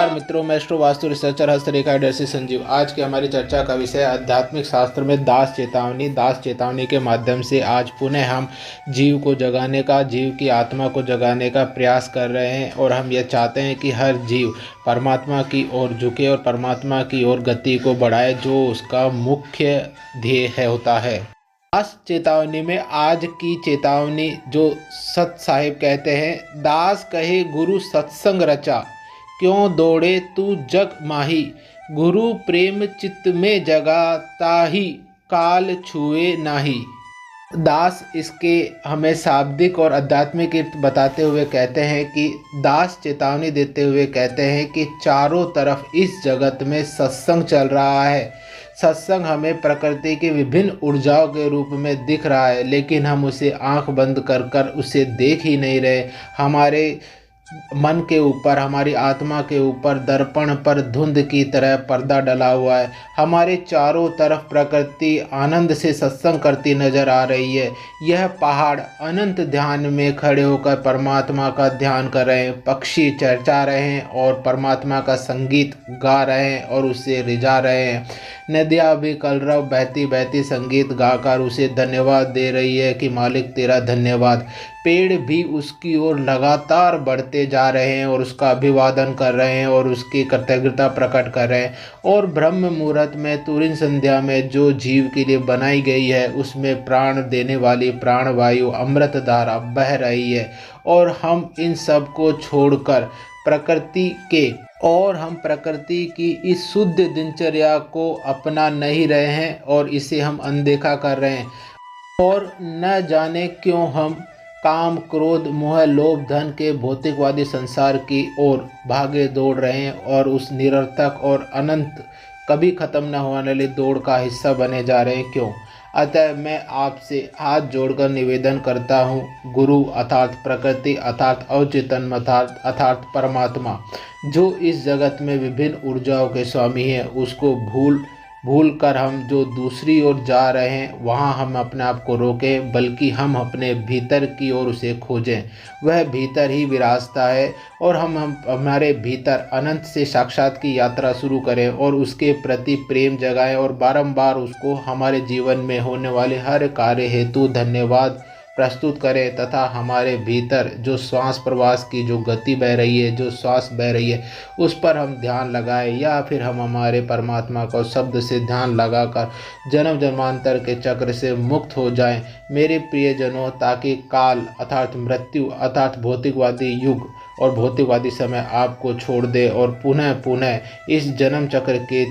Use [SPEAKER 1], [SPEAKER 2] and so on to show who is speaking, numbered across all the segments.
[SPEAKER 1] नमस्कार मित्रों, मैं एस्ट्रो वास्तु रिसर्चर हस्तरेखा एडर्सी संजीव। आज की हमारी चर्चा का विषय आध्यात्मिक शास्त्र में दास चेतावनी। दास चेतावनी के माध्यम से आज पुनः हम जीव को जगाने का, जीव की आत्मा को जगाने का प्रयास कर रहे हैं और हम यह चाहते हैं कि हर जीव परमात्मा की ओर झुके और परमात्मा की ओर गति को बढ़ाए, जो उसका मुख्य ध्येय होता है। दास चेतावनी में आज की चेतावनी जो सत साहिब कहते हैं, दास कहे गुरु सत्संग रचा, क्यों दौड़े तू जग माही, गुरु प्रेम चित्त में जगा, ताही काल छुए नाही। दास इसके हमें शाब्दिक और आध्यात्मिक अर्थ बताते हुए कहते हैं कि दास चेतावनी देते हुए कहते हैं कि चारों तरफ इस जगत में सत्संग चल रहा है। सत्संग हमें प्रकृति की विभिन्न ऊर्जाओं के रूप में दिख रहा है, लेकिन हम उसे आंख बंद कर कर उसे देख ही नहीं रहे। हमारे मन के ऊपर, हमारी आत्मा के ऊपर दर्पण पर धुंध की तरह पर्दा डला हुआ है। हमारे चारों तरफ प्रकृति आनंद से सत्संग करती नजर आ रही है। यह पहाड़ अनंत ध्यान में खड़े होकर परमात्मा का ध्यान कर रहे हैं। पक्षी चहचहा रहे हैं और परमात्मा का संगीत गा रहे हैं और उसे रिझा रहे हैं। नदियाँ भी कलरव बहती बहती संगीत गाकर उसे धन्यवाद दे रही है कि मालिक तेरा धन्यवाद। पेड़ भी उसकी ओर लगातार बढ़ते जा रहे हैं और उसका अभिवादन कर रहे हैं और उसकी कृतज्ञता प्रकट कर रहे हैं। और ब्रह्म मुहूर्त में तुरीन संध्या में जो जीव के लिए बनाई गई है, उसमें प्राण देने वाली प्राणवायु अमृत धारा बह रही है। और हम इन सब को छोड़कर प्रकृति की इस शुद्ध दिनचर्या को अपना नहीं रहे हैं और इसे हम अनदेखा कर रहे हैं। और न जाने क्यों हम काम, क्रोध, मोह, लोभ, धन के भौतिकवादी संसार की ओर भागे दौड़ रहे हैं और उस निरर्थक और अनंत कभी ख़त्म न होने वाली दौड़ का हिस्सा बने जा रहे हैं। क्यों? अतः मैं आपसे हाथ जोड़कर निवेदन करता हूँ, गुरु अर्थात प्रकृति अर्थात अवचेतन अर्थात परमात्मा, जो इस जगत में विभिन्न ऊर्जाओं के स्वामी है, उसको भूल कर हम जो दूसरी ओर जा रहे हैं, वहाँ हम अपने आप को रोकें, बल्कि हम अपने भीतर की ओर उसे खोजें। वह भीतर ही विरासता है और हम हमारे भीतर अनंत से साक्षात की यात्रा शुरू करें और उसके प्रति प्रेम जगाएं और बारंबार उसको हमारे जीवन में होने वाले हर कार्य हेतु धन्यवाद प्रस्तुत करें, तथा हमारे भीतर जो श्वास प्रवास की जो गति बह रही है, जो श्वास बह रही है, उस पर हम ध्यान लगाएं, या फिर हम हमारे परमात्मा को शब्द से ध्यान लगाकर जन्म जन्मांतर के चक्र से मुक्त हो जाएं, मेरे प्रियजनों, ताकि काल अर्थात मृत्यु अर्थात भौतिकवादी युग और भौतिकवादी समय आपको छोड़ दे और पुनः इस जन्म चक्र के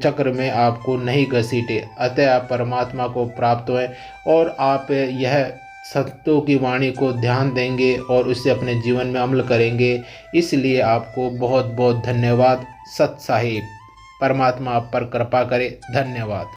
[SPEAKER 1] चक्र में आपको नहीं घसीटे। अतः आप परमात्मा को प्राप्त हुए और आप यह संतों की वाणी को ध्यान देंगे और उसे अपने जीवन में अमल करेंगे। इसलिए आपको बहुत बहुत धन्यवाद। सत साहिब, परमात्मा आप पर कृपा करे। धन्यवाद।